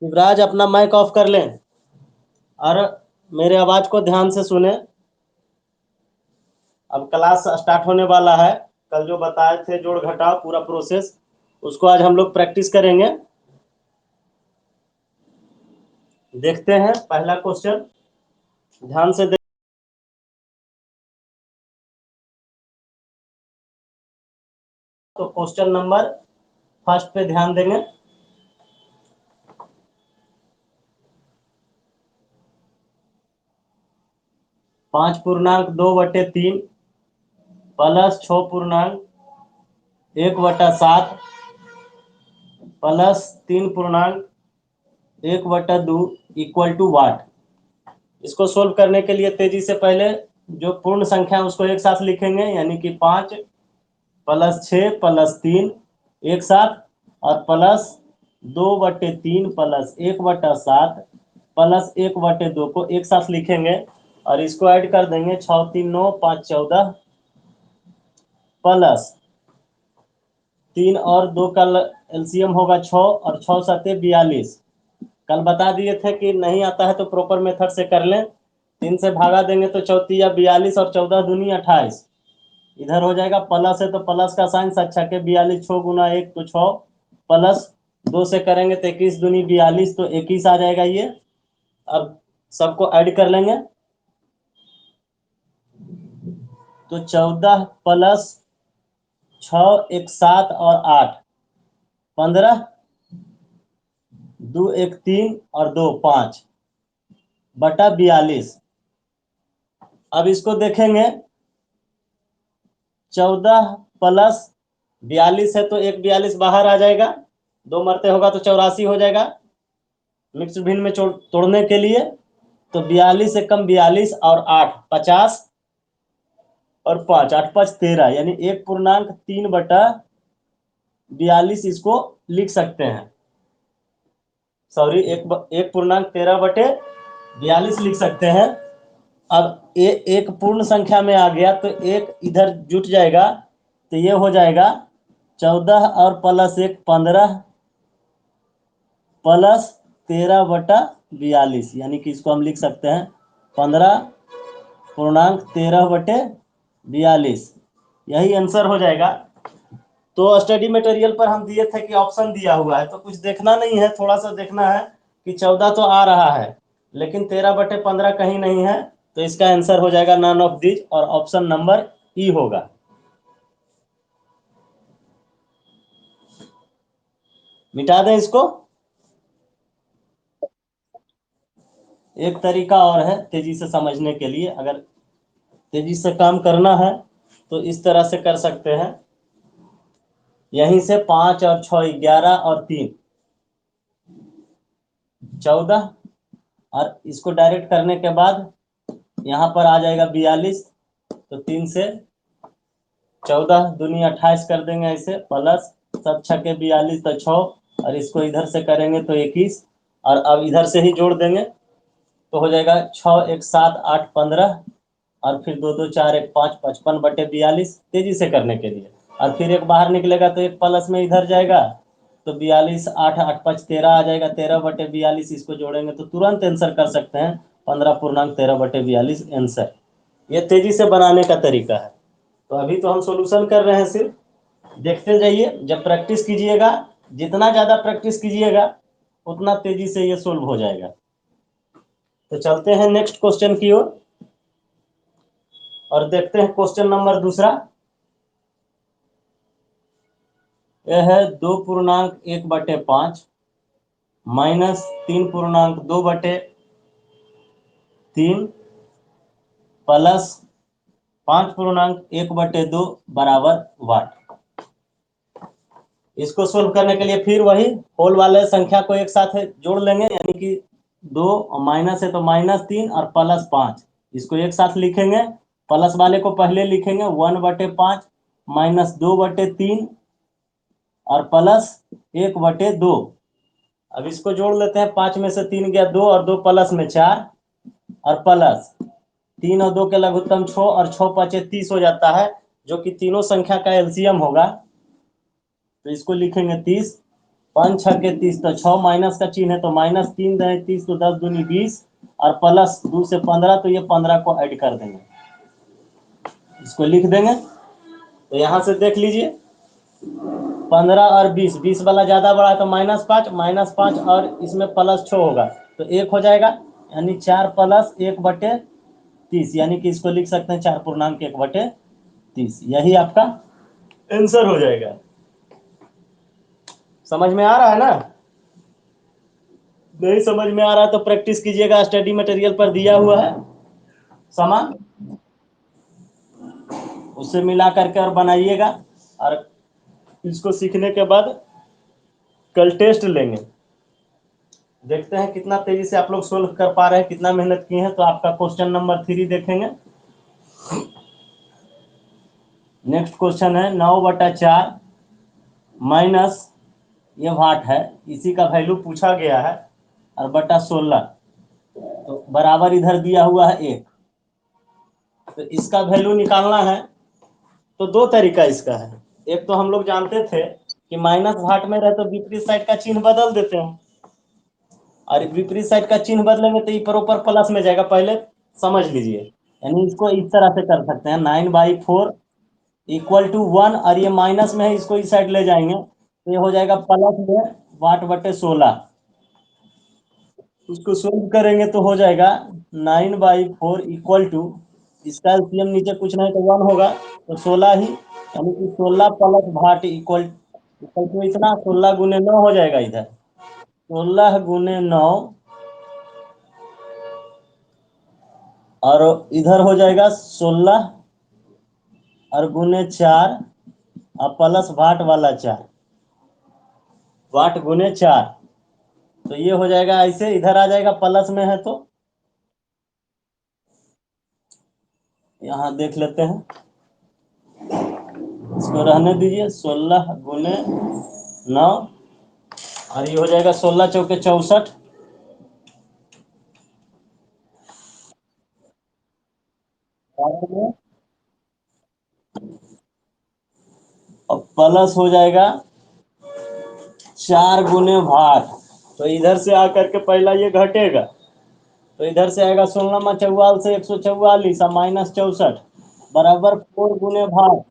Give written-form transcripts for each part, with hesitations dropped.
युवराज अपना mic off कर लें और मेरे आवाज को ध्यान से सुने। अब क्लास स्टार्ट होने वाला है। कल जो बताए थे जोड़ घटाव पूरा प्रोसेस, उसको आज हम लोग प्रैक्टिस करेंगे। देखते हैं पहला क्वेश्चन, ध्यान से देख। तो क्वेश्चन नंबर फर्स्ट पे ध्यान देंगे। पांच पूर्णांक 2/3 प्लस 6.1/7 प्लस 3.1/2 इक्वल टू वाट। इसको सोल्व करने के लिए तेजी से पहले जो पूर्ण संख्या है उसको एक साथ लिखेंगे, यानी कि 5 प्लस 6 प्लस 3 एक साथ, और प्लस 2/3 प्लस 1/7 प्लस 1/2 को एक साथ लिखेंगे और इसको ऐड कर देंगे। 6 3 9 5 14 प्लस 3 और 2 का एलसीएम होगा 6 और 6 7 42। कल बता दिए थे कि नहीं आता है तो प्रॉपर मेथड से कर लें। 3 से भागा देंगे तो 34 42 और 14 दूनी 28। इधर हो जाएगा प्लस है तो प्लस का साइन, 7 6 42, 6 गुना 1 तो 6, प्लस 2 से करेंगे तो 21 दूनी 42 तो 21 आ जाएगा ये। अब सबको ऐड कर लेंगे तो 14 प्लस 6 1 7 और 8 15, 2 1 3 और 2 5 बटा 42। अब इसको देखेंगे, 14 प्लस 42 है तो 1 42 बाहर आ जाएगा, 2 मरते होगा तो 84 हो जाएगा मिक्स भिन्न में तोड़ने के लिए। तो 42 से कम 42 और 8 50 और 5 8 5 13, यानी 1.3/42 इसको लिख सकते हैं। सॉरी, 1.13/42 लिख सकते हैं। अब एक पूर्ण संख्या में आ गया तो एक इधर जुट जाएगा तो ये हो जाएगा 14 और प्लस 1 15 प्लस 13/42, यानी कि इसको हम लिख सकते हैं 15.13/42। यही आंसर हो जाएगा। तो स्टडी मटेरियल पर हम दिए थे कि ऑप्शन दिया हुआ है तो कुछ देखना नहीं है, थोड़ा सा देखना है कि 14 तो आ रहा है लेकिन 13/15 कहीं नहीं है, तो इसका आंसर हो जाएगा नन ऑफ दिस और ऑप्शन नंबर ई होगा। मिटा दें इसको। एक तरीका और है तेजी से समझने के लिए, अगर तेजी से काम करना है तो इस तरह से कर सकते हैं। यहीं से 5 और 6 11 और 3 14, और इसको डायरेक्ट करने के बाद यहाँ पर आ जाएगा 42, तो 3 से 14 दूनी 28 कर देंगे ऐसे, प्लस 7 6 42 तो 6, और इसको इधर से करेंगे तो 21, और अब इधर से ही जोड़ देंगे तो हो जाएगा 6 1 7 8 15, और फिर 2 2 4 1 5 55/42 तेजी से करने के लिए। और फिर एक बाहर निकलेगा तो एक प्लस में इधर जाएगा तो 42 8 8 5 13 आ जाएगा, 13/42 इसको जोड़ेंगे तो तुरंत आंसर कर सकते हैं 15.13/42 आंसर। ये तेजी से बनाने का तरीका है। तो अभी तो हम सॉल्यूशन कर रहे हैं, सिर्फ देखते जाइए। जब प्रैक्टिस कीजिएगा, जितना ज्यादा प्रैक्टिस कीजिएगा उतना तेजी से ये सोल्व हो जाएगा। तो चलते हैं नेक्स्ट क्वेश्चन की ओर और देखते हैं क्वेश्चन नंबर दूसरा। यह है 2.1/5 माइनस 3.2/3 प्लस 5.1/2 बराबर वाट। इसको सोल्व करने के लिए फिर वही होल वाले संख्या को एक साथ जोड़ लेंगे, यानी कि 2 और माइनस है तो -3 और प्लस 5, इसको एक साथ लिखेंगे। प्लस वाले को पहले लिखेंगे 1/5 माइनस 2/3 और प्लस 1/2। अब इसको जोड़ लेते हैं, 5 में से 3 गया 2 और 2 प्लस में 4, और प्लस 3 और 2 के लघुत्तम 6 और 6 5 30 हो जाता है, जो कि तीनों संख्या का एलसीएम होगा, तो इसको लिखेंगे 30 5 छक्के 30, तो 6 माइनस का चिन्ह है तो माइनस 3 दे 30, तो 10 दूनी 20 और प्लस 2 से 15, तो ये 15 को ऐड कर देंगे, इसको लिख देंगे। तो यहाँ से देख लीजिए 15 और 20, 20 वाला ज्यादा बड़ा है तो -5, -5 और इसमें +6 होगा तो 1 हो जाएगा, यानी 4 + 1/30, यानी कि इसको लिख सकते हैं 4.1/30। यही आपका आंसर हो जाएगा। समझ में आ रहा है ना? नहीं समझ में आ रहा है तो प्रैक्टिस कीजिएगा, स्टडी मटेरियल पर दिया हुआ है सामान, उससे मिला करके और बनाइएगा। और इसको सीखने के बाद कल टेस्ट लेंगे, देखते हैं कितना तेजी से आप लोग सोल्व कर पा रहे हैं, कितना मेहनत किए हैं। तो आपका क्वेश्चन नंबर 3 देखेंगे। नेक्स्ट क्वेश्चन है 9/4 माइनस, ये वाट है, इसी का वैल्यू पूछा गया है, और बटा 16, तो बराबर इधर दिया हुआ है 1। तो इसका वैल्यू निकालना है तो दो तरीका इसका है। एक तो हम लोग जानते थे कि माइनस वाट में रहे तो विपरीत साइड का चिन्ह बदल देते हैं, और विपरीत साइड का चिन्ह बदलेंगे तो ये प्रॉपर प्लस में जाएगा, पहले समझ लीजिए। यानी इसको इस तरह से कर सकते हैं, 9/4 = 1, और ये माइनस में है, इसको इस साइड ले जाएंगे तो ये हो जाएगा प्लस में वाट/16। उसको सोल्व करेंगे तो हो जाएगा 9/4 = इसका एलसीएम नीचे कुछ नहीं तो 1 होगा, तो 16 ही, यानी कि 16 + वाट इक्वल टू इतना 16 × 9 हो जाएगा इधर, 16 × 9, और इधर हो जाएगा 16 और ×4 और प्लस वाट वाला 4, वाट ×4, तो ये हो जाएगा ऐसे, इधर आ जाएगा प्लस में है तो यहाँ देख लेते हैं, इसको रहने दीजिए, 16 × 9, और ये हो जाएगा 16 चौके 64, और प्लस हो जाएगा 4 × वाट। तो इधर से आकर के पहला ये घटेगा, तो इधर से आएगा 16 से 144 और -64 बराबर 4 × वाट।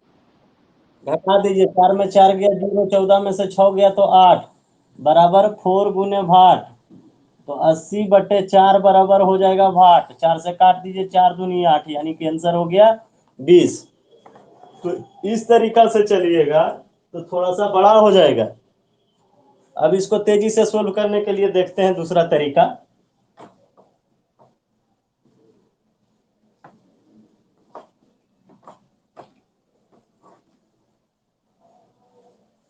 घटा दीजिए, 4 में 4 गया 0, 14 में से 6 गया तो 8 बराबर 4 × वाट। तो 80/4 बराबर हो जाएगा वाट, 4 से काट दीजिए, 4 दूनी 8, यानी कि आंसर हो गया 20। तो इस तरीका से चलिएगा तो थोड़ा सा बड़ा हो जाएगा। अब इसको तेजी से सोल्व करने के लिए देखते हैं दूसरा तरीका।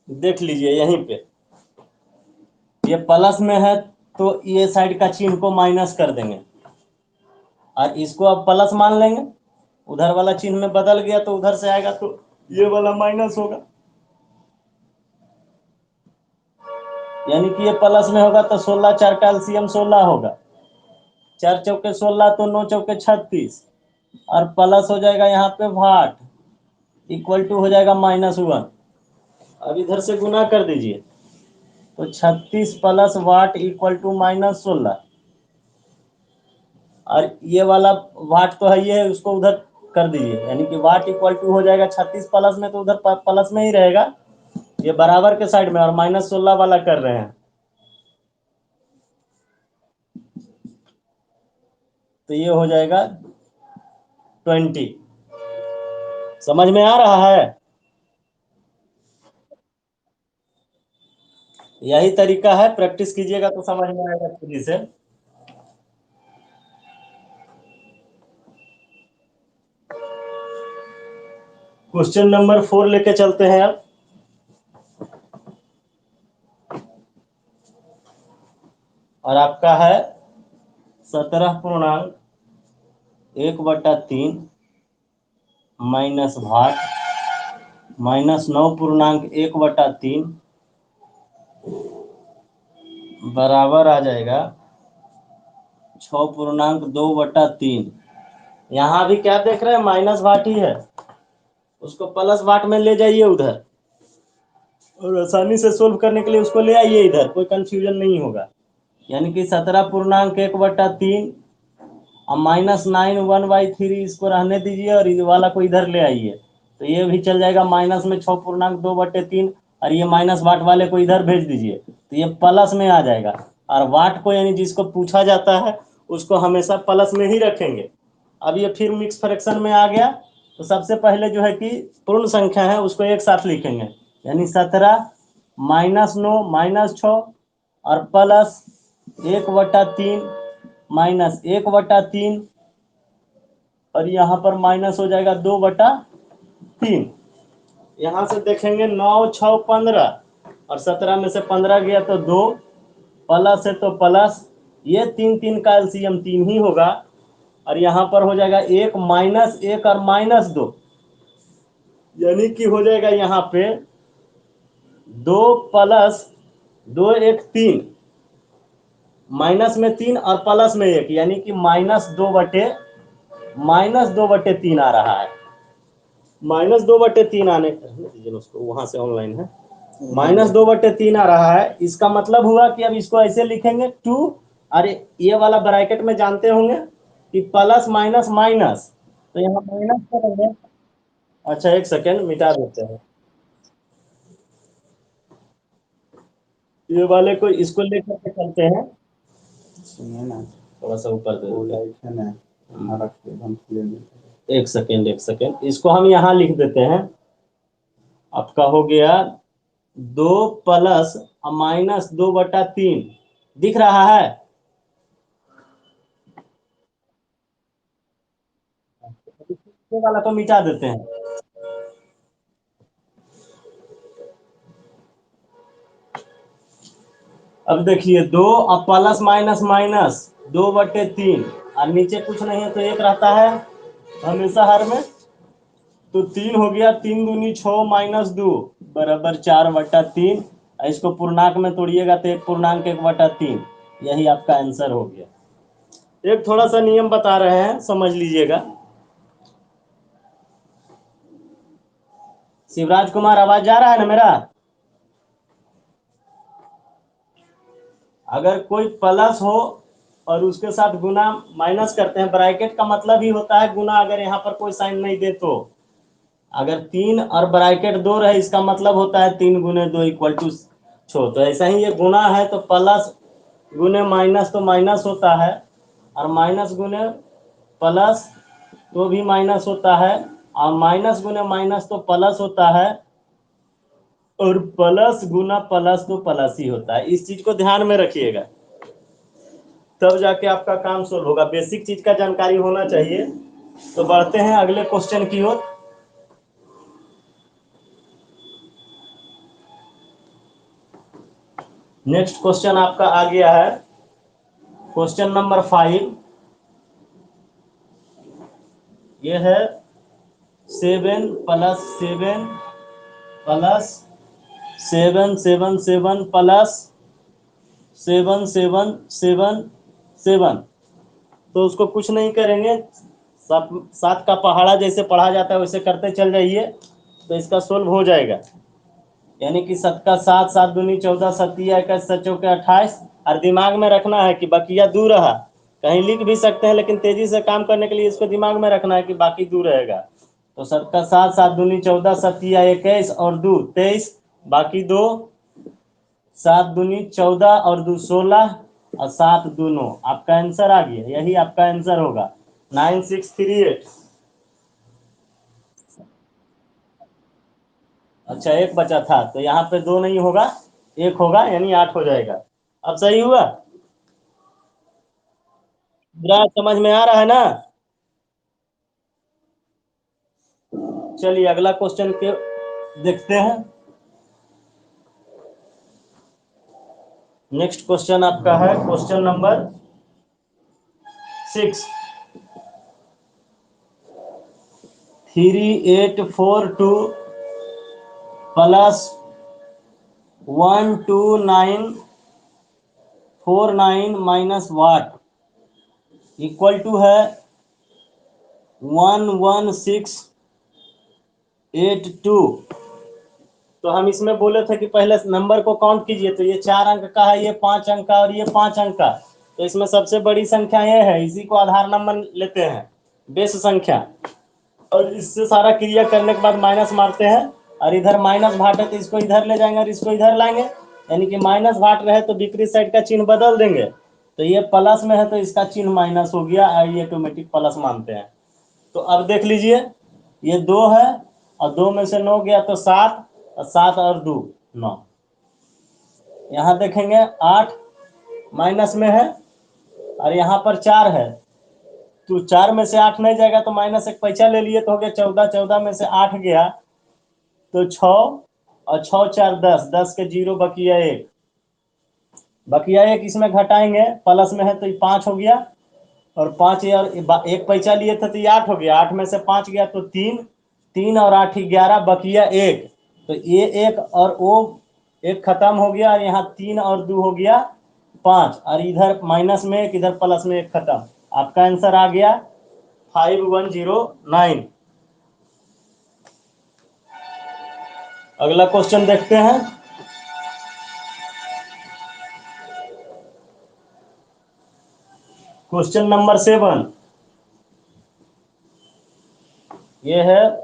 देख लीजिए यहीं पे, ये प्लस में है तो ये साइड का चिन्ह को माइनस कर देंगे, और इसको अब प्लस मान लेंगे, उधर वाला चिन्ह में बदल गया तो उधर से आएगा तो ये वाला माइनस होगा, यानी कि ये प्लस में होगा तो 16 4 का एलसीएम 16 होगा, 4 चौके 16 तो 9 चौके 36, और प्लस हो जाएगा यहाँ पे वाट इक्वल टू हो जाएगा -1। अब इधर से गुना कर दीजिए, तो 36 + वाट इक्वल टू -16, और ये वाला वाट तो है, ये उसको उधर कर दीजिए, यानी कि वाट इक्वल टू हो जाएगा 36 प्लस में तो उधर प्लस में ही रहेगा, ये बराबर के साइड में, और -16 वाला कर रहे हैं, तो ये हो जाएगा 20। समझ में आ रहा है? यही तरीका है, प्रैक्टिस कीजिएगा तो समझ में आएगा खुद से। क्वेश्चन नंबर 4 लेके चलते हैं अब। और आपका है 17.1/3 माइनस भाग -9.1/3 बराबर आ जाएगा 6.2/3। यहाँ भी क्या देख रहे हैं, माइनस वाट ही है, उसको प्लस वाट में ले जाइए उधर, और आसानी से सोल्व करने के लिए उसको ले आइए इधर, कोई कंफ्यूजन नहीं होगा। यानी कि 17 पूर्णांक 1/3 और -9 1/3 इसको रहने दीजिए और ये वाला को इधर ले आइए, तो ये भी चल जाएगा। माइनस में 6 पूर्णांक 2/3 और ये माइनस वाट वाले को इधर भेज दीजिए, तो ये प्लस में आ जाएगा। और वाट को यानी जिसको पूछा जाता है उसको हमेशा प्लस में ही रखेंगे। अब ये फिर मिक्स फ्रैक्शन में आ गया, तो सबसे पहले जो है कि पूर्ण संख्या है उसको एक साथ लिखेंगे, यानी 17 -9 -6 और प्लस 1/3 -1/3 और यहाँ पर माइनस हो जाएगा 2/3। यहाँ से देखेंगे 9 6 15 और 17 में से 15 गया तो 2, प्लस है तो प्लस, ये 3 का एलसीएम 3 ही होगा। और यहाँ पर हो जाएगा 1 -1 और -2, यानी कि हो जाएगा यहाँ पे 2 प्लस 2 1 3, माइनस में 3 और प्लस में 1, यानी कि -2/3 आ रहा है। -2/3 आने दीजिए उसको, वहां से ऑनलाइन है। -2/3 आ रहा है, इसका मतलब हुआ कि अब इसको ऐसे लिखेंगे 2, अरे ये वाला ब्रैकेट में जानते होंगे कि प्लस माइनस माइनस, तो यहाँ माइनस करेंगे। अच्छा एक सेकेंड मिटा देते हैं, ये वाले को इसको लेकर के चलते हैं। सुनिए ना, थोड़ा सा ऊपर दे है ना, एक सेकेंड इसको हम यहाँ लिख देते हैं। आपका हो गया 2 प्लस -2/3, दिख रहा है। ये वाला तो मिटा देते हैं। अब देखिए 2 और प्लस माइनस माइनस 2/3 और नीचे कुछ नहीं है तो एक रहता है हमेशा हर में, तो 3 हो गया। 3 दूनी 6 -2 बराबर 4/3। इसको पूर्णांक में तोड़िएगा तो 1 पूर्णांक 1/3, यही आपका आंसर हो गया। एक थोड़ा सा नियम बता रहे हैं, समझ लीजिएगा। शिवराज कुमार, आवाज जा रहा है ना मेरा? अगर कोई प्लस हो और उसके साथ गुना माइनस करते हैं, ब्रैकेट का मतलब ही होता है गुना, अगर यहाँ पर कोई साइन नहीं दे तो। अगर 3 और ब्रैकेट 2 रहे, इसका मतलब होता है 3 गुने 2 = 6। तो ऐसा ही ये गुना है तो प्लस गुने माइनस तो माइनस होता है, और माइनस गुने प्लस तो भी माइनस होता है, और माइनस गुने माइनस तो प्लस होता है, और प्लस गुना प्लस तो प्लस ही होता है। इस चीज को ध्यान में रखिएगा, तब जाके आपका काम सोल्व होगा। बेसिक चीज का जानकारी होना चाहिए। तो बढ़ते हैं अगले क्वेश्चन की ओर। नेक्स्ट क्वेश्चन आपका आ गया है क्वेश्चन नंबर 5। ये है 7 + 7 + 7 7 7 + 7 7 7 7। तो उसको कुछ नहीं करेंगे, सात सात का पहाड़ा जैसे पढ़ा जाता है वैसे करते चल जाइए, तो इसका सोल्व हो जाएगा। यानी कि 7 का 7, 7 दूनी 14, 7 21, 7 चौके 28। और दिमाग में रखना है कि बकिया दूर रहा, कहीं लिख भी सकते हैं लेकिन तेजी से काम करने के लिए इसको दिमाग में रखना है कि बाकी दूर रहेगा। तो 7 का 7, 7 दूनी 14, 7 21 और 2 23, बाकी 2, 7 दूनी 14 और 2 16 और 7 2 9। आपका आंसर आ गया, यही आपका आंसर होगा 9638। अच्छा एक बचा था, तो यहाँ पे 2 नहीं होगा, 1 होगा, यानी 8 हो जाएगा। अब सही हुआ? पूरा समझ में आ रहा है ना? चलिए अगला क्वेश्चन के देखते हैं। नेक्स्ट क्वेश्चन आपका है question number 6। 3842 + 12949 what equal to है 11682। तो हम इसमें बोले थे कि पहले नंबर को काउंट कीजिए, तो ये 4 अंक का है, ये 5 अंक का और ये 5 अंक का। तो इसमें सबसे बड़ी संख्या ये है, इसी को आधार नंबर लेते हैं, बेस संख्या। और इससे सारा क्रिया करने के बाद माइनस मारते हैं, और इधर माइनस भाट है तो इसको इधर ले जाएंगे और इसको इधर लाएंगे, यानी कि माइनस भाट रहे तो विपरीत साइड का चिन्ह बदल देंगे। तो ये प्लस में है तो इसका चिन्ह माइनस हो गया, और ये ऑटोमेटिक प्लस मानते हैं। तो अब देख लीजिए, ये 2 है और 2 में से 9 गया तो 7, और 7 और 2 9। यहाँ देखेंगे 8 माइनस में है, और यहाँ पर 4 है, तो 4 में से 8 नहीं जाएगा तो माइनस एक पैसा ले लिए तो हो गया 14, 14 में से 8 गया तो 6, और 6 4 10, 10 के 0 बकिया 1, बकिया 1 इसमें घटाएंगे, प्लस में है तो ये 5 हो गया, और 5 और एक पैसा लिए थे तो ये 8 हो गया, 8 में से 5 गया तो 3, 3 और 8 11 बकिया 1, तो ये 1 और वो 1 खत्म हो गया, और यहाँ 3 और 2 हो गया 5, और इधर माइनस में 1, इधर प्लस में 1 खत्म। आपका आंसर आ गया 5109। अगला क्वेश्चन देखते हैं। क्वेश्चन नंबर 7, ये है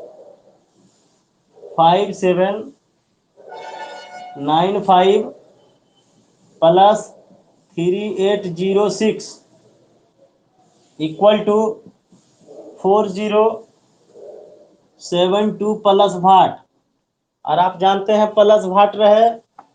5795 प्लस 3806 इक्वल टू 4072 प्लस भाट। और आप जानते हैं प्लस भाट रहे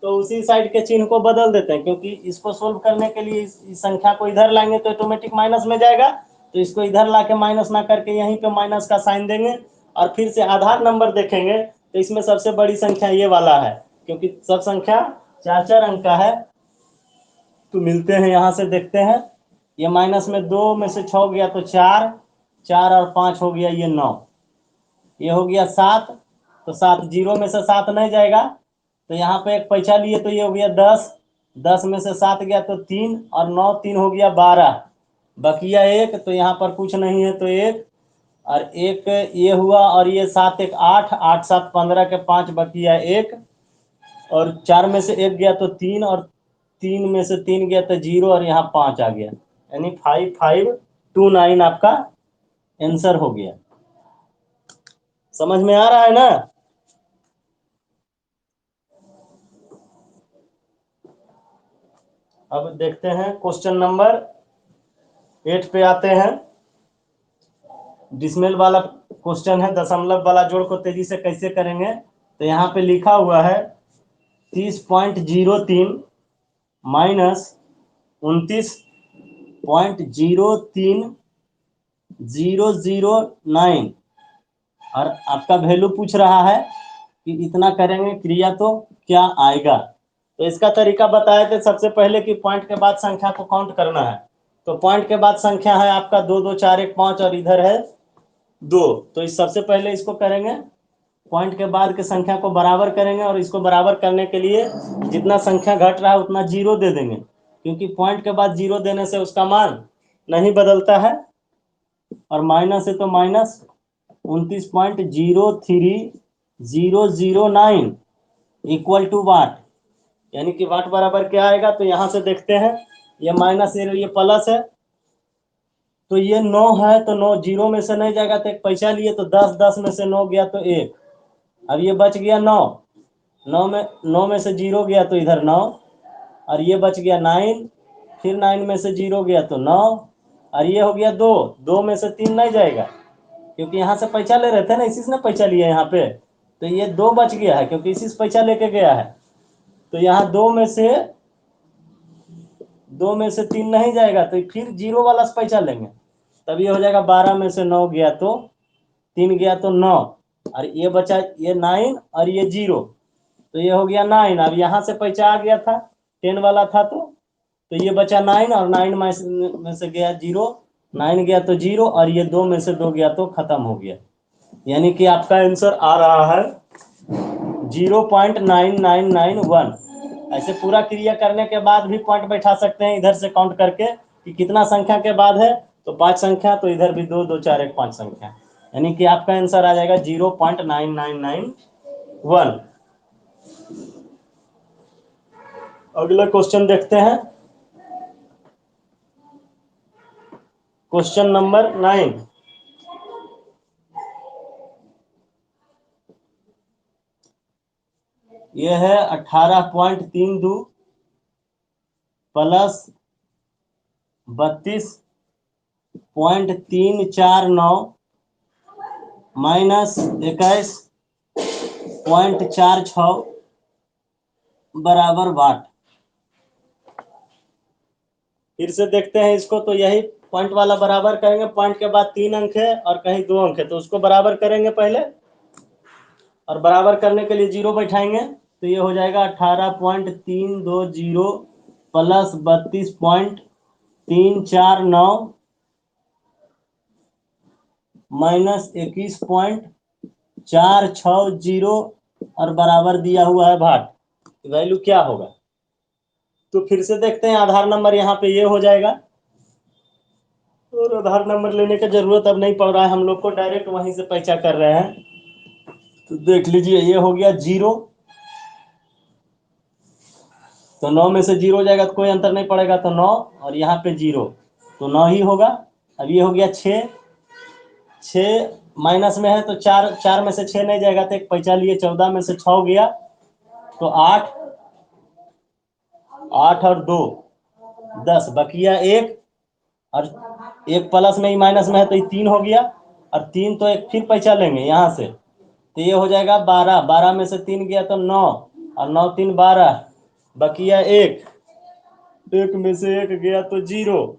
तो उसी साइड के चिन्ह को बदल देते हैं, क्योंकि इसको सोल्व करने के लिए इस संख्या को इधर लाएंगे तो ऑटोमेटिक माइनस में जाएगा, तो इसको इधर लाके माइनस ना करके यहीं पे माइनस का साइन देंगे, और फिर से आधार नंबर देखेंगे तो इसमें सबसे बड़ी संख्या ये वाला है, क्योंकि सब संख्या 4 4 अंक का है। तो मिलते हैं, यहाँ से देखते हैं, ये माइनस में 2 में से 6 गया तो 4, 4 और 5 हो गया ये 9, ये हो गया 7, तो 7 0 में से 7 नहीं जाएगा, तो यहाँ पे एक पैसा लिए तो ये हो गया 10, 10 में से 7 गया तो 3, और 9 3 हो गया 12, बकिया 1, तो यहाँ पर कुछ नहीं है तो 1, और 1 ये हुआ, और ये 7 1 8, 8 7 15 के 5 बकिया 1, और 4 में से 1 गया तो 3, और 3 में से 3 गया तो 0, और यहाँ 5 आ गया, यानी 5529 आपका आंसर हो गया। समझ में आ रहा है ना? अब देखते हैं क्वेश्चन नंबर 8 पे आते हैं। डिसमिल वाला क्वेश्चन है, दशमलव वाला जोड़ को तेजी से कैसे करेंगे। तो यहाँ पे लिखा हुआ है 30.03 माइनस 29.03009, और आपका वैल्यू पूछ रहा है कि इतना करेंगे क्रिया तो क्या आएगा। तो इसका तरीका बताए थे सबसे पहले कि पॉइंट के बाद संख्या को काउंट करना है। तो पॉइंट के बाद संख्या है आपका 2 2 4 1 5, और इधर है 2, तो इस सबसे पहले इसको करेंगे, पॉइंट के बाद के संख्या को बराबर करेंगे, और इसको बराबर करने के लिए जितना संख्या घट रहा है उतना 0 दे देंगे, क्योंकि पॉइंट के बाद 0 देने से उसका मान नहीं बदलता है, और माइनस है तो माइनस 29.03009 इक्वल टू वाट, यानी कि वाट बराबर क्या आएगा। तो यहाँ से देखते हैं, ये माइनस ये प्लस है, तो ये 9 है तो 9 0 में से नहीं जाएगा, तो एक पैसा लिए तो 10, 10 में से 9 गया तो 1, अब ये बच गया 9, 9 में से 0 गया तो इधर 9, और ये बच गया 9, फिर 9 में से 0 गया तो 9, और ये हो गया 2, 2 में से 3 नहीं जाएगा, क्योंकि यहाँ से पैसा ले रहे थे ना, इसी से पैसा लिया यहाँ पे, तो ये 2 बच गया है क्योंकि इसी से पैसा लेके गया है। तो यहाँ 2 में से 3 नहीं जाएगा, तो फिर 0 वाला से पैसा लेंगे, तब ये हो जाएगा 12 में से 9 गया तो 3 गया तो 9, और ये बचा ये 9 और ये 0, तो ये हो गया 9। अब यहाँ से पैसा आ गया था 10 वाला था, तो ये बचा 9, और 9 में से गया 0, 9 गया तो 0, और ये 2 में से 2 गया तो खत्म हो गया, यानी कि आपका आंसर आ रहा है 0.9991। ऐसे पूरा क्रिया करने के बाद भी पॉइंट बैठा सकते हैं इधर से काउंट करके कि कितना संख्या के बाद है, तो 5 संख्या, तो इधर भी 2 2 4 1 5 संख्या, यानी कि आपका आंसर आ जाएगा 0.9991। अगला क्वेश्चन देखते हैं, क्वेश्चन नंबर 9। यह है 18.32 प्लस 32.349 माइनस 21.46 बराबर वाट। फिर से देखते हैं इसको, तो यही पॉइंट वाला बराबर करेंगे, पॉइंट के बाद 3 अंक है और कहीं 2 अंक है, तो उसको बराबर करेंगे पहले, और बराबर करने के लिए 0 बैठाएंगे, तो ये हो जाएगा 18.320 प्लस 32.349 माइनस 21.460 और बराबर दिया हुआ है भाट। वैल्यू क्या होगा? तो फिर से देखते हैं, आधार नंबर यहाँ पे ये हो जाएगा, और आधार नंबर लेने की जरूरत अब नहीं पड़ रहा है हम लोग को, डायरेक्ट वहीं से पहचान कर रहे हैं। तो देख लीजिए, ये हो गया 0, तो 9 में से 0 हो जाएगा तो कोई अंतर नहीं पड़ेगा, तो 9, और यहाँ पे 0, तो 9 ही होगा। अब ये हो गया 6, 6 माइनस में है तो 4, 4 में से 6 नहीं जाएगा तो एक पैसा लिए, 14 में से 6 गया तो 8, 8 और 2 10, बकिया 1, और 1 प्लस में ही माइनस में है तो ये 3 हो गया, और 3 तो एक फिर पैसा लेंगे यहाँ से, तो ये हो जाएगा 12, 12 में से 3 गया तो 9, और 9 3 12, बकिया 1, 1 में से 1 गया तो 0,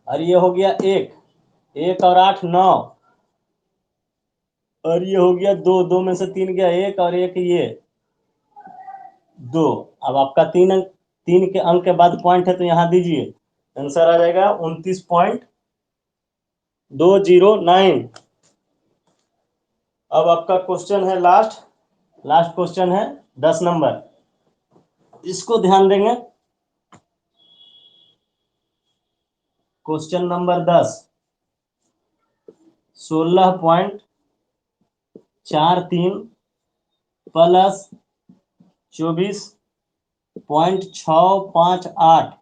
और ये हो गया 1, 1 और 8 9, और ये हो गया 2, 2 में से 3 गया 1, और 1 ये 2। अब आपका 3 अंक, 3 के अंक के बाद पॉइंट है तो यहाँ दीजिए, आंसर आ जाएगा 29.209। अब आपका क्वेश्चन है लास्ट, लास्ट क्वेश्चन है 10 नंबर, इसको ध्यान देंगे। क्वेश्चन नंबर 10, 16.43 प्लस 24.658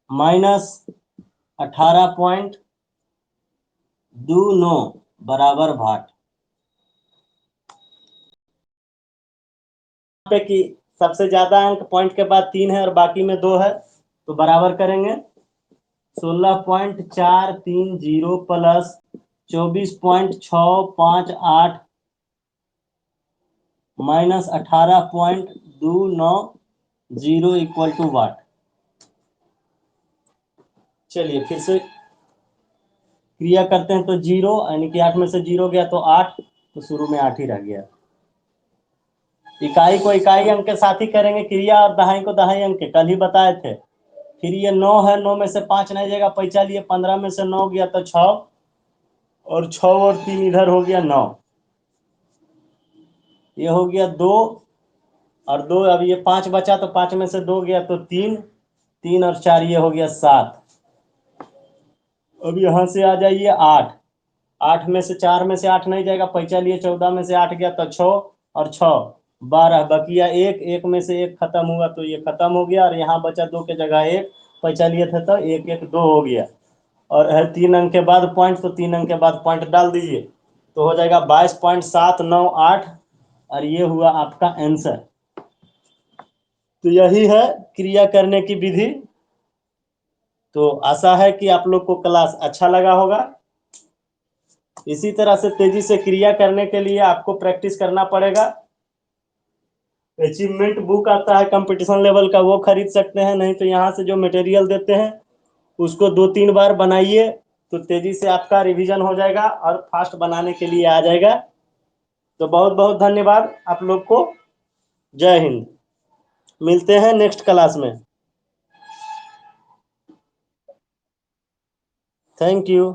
माइनस 18.29 बराबर भाट। पे कि सबसे ज्यादा अंक पॉइंट के बाद 3 है और बाकी में 2 है, तो बराबर करेंगे। 16.430 प्लस 24.658 माइनस 18.290 इक्वल टू वाट। चलिए फिर से क्रिया करते हैं, तो 0 यानी कि 8 में से 0 गया तो 8, तो शुरू में 8 ही रह गया। इकाई को इकाई अंक के साथ ही करेंगे क्रिया, और दहाई को दहाई अंक के, कल ही बताए थे। फिर ये 9 है, 9 में से 5 नहीं जाएगा, पैसा लिए 15 में से 9 गया तो 6, और 6 और 3 इधर हो गया 9, ये हो गया 2 और 2, अब ये 5 बचा तो 5 में से 2 गया तो 3, 3 और 4 ये हो गया 7। अब यहाँ से आ जाइए 8, 8 में से 4 में से 8 नहीं जाएगा, पैसा लिए 14 में से 8 गया तो 6, और 6 12, बकिया 1, 1 में से 1 खत्म हुआ तो ये खत्म हो गया, और यहाँ बचा 2 के जगह 1, पैसा लिए थे तो 1 1 2 हो गया, और है 3 अंक के बाद पॉइंट, तो 3 अंक के बाद पॉइंट डाल दीजिए, तो हो जाएगा 22.798, और ये हुआ आपका आंसर। तो यही है क्रिया करने की विधि। तो आशा है कि आप लोग को क्लास अच्छा लगा होगा। इसी तरह से तेजी से क्रिया करने के लिए आपको प्रैक्टिस करना पड़ेगा। अचीवमेंट बुक आता है कंपटीशन लेवल का, वो खरीद सकते हैं, नहीं तो यहाँ से जो मटेरियल देते हैं उसको 2-3 बार बनाइए, तो तेजी से आपका रिवीजन हो जाएगा और फास्ट बनाने के लिए आ जाएगा। तो बहुत बहुत धन्यवाद आप लोग को। जय हिंद। मिलते हैं नेक्स्ट क्लास में। Thank you.